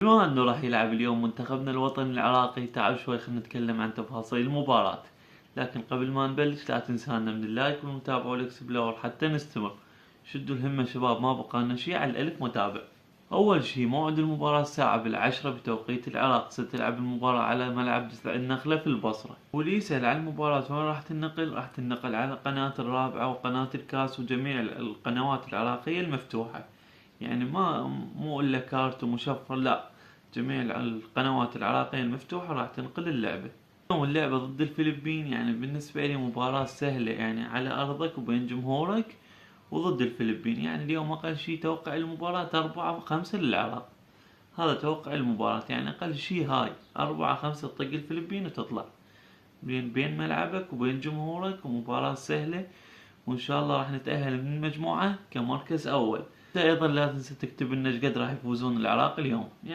بما انه راح يلعب اليوم منتخبنا الوطني العراقي، تعال شوي خلينا نتكلم عن تفاصيل المباراة. لكن قبل ما نبلش لا تنسانا من اللايك والمتابعة والاكسبلور حتى نستمر. شدوا الهمة شباب، ما بقى لنا شي على الألف متابع. أول شي موعد المباراة الساعة بالعشرة بتوقيت العراق. ستلعب المباراة على ملعب النخلة في البصرة. واللي يسأل عن المباراة وين راح تنقل، راح تنقل على قناة الرابعة وقناة الكاس وجميع القنوات العراقية المفتوحة. يعني مو إلا كارت ومشفر، لا، جميع القنوات العراقية المفتوحة راح تنقل اللعبة. اليوم اللعبة ضد الفلبين، يعني بالنسبة لي مباراة سهلة، يعني على أرضك وبين جمهورك وضد الفلبين. يعني اليوم أقل شي توقع المباراة 4-5 للعراق. هذا توقع المباراة، يعني أقل شي هاي 4-5 تطق الفلبين وتطلع بين ملعبك وبين جمهورك، ومباراة سهلة. وإن شاء الله راح نتأهل من المجموعة كمركز أول. أيضا لا تنسى تكتب لنا ايش قد راح يفوزون العراق اليوم يعني.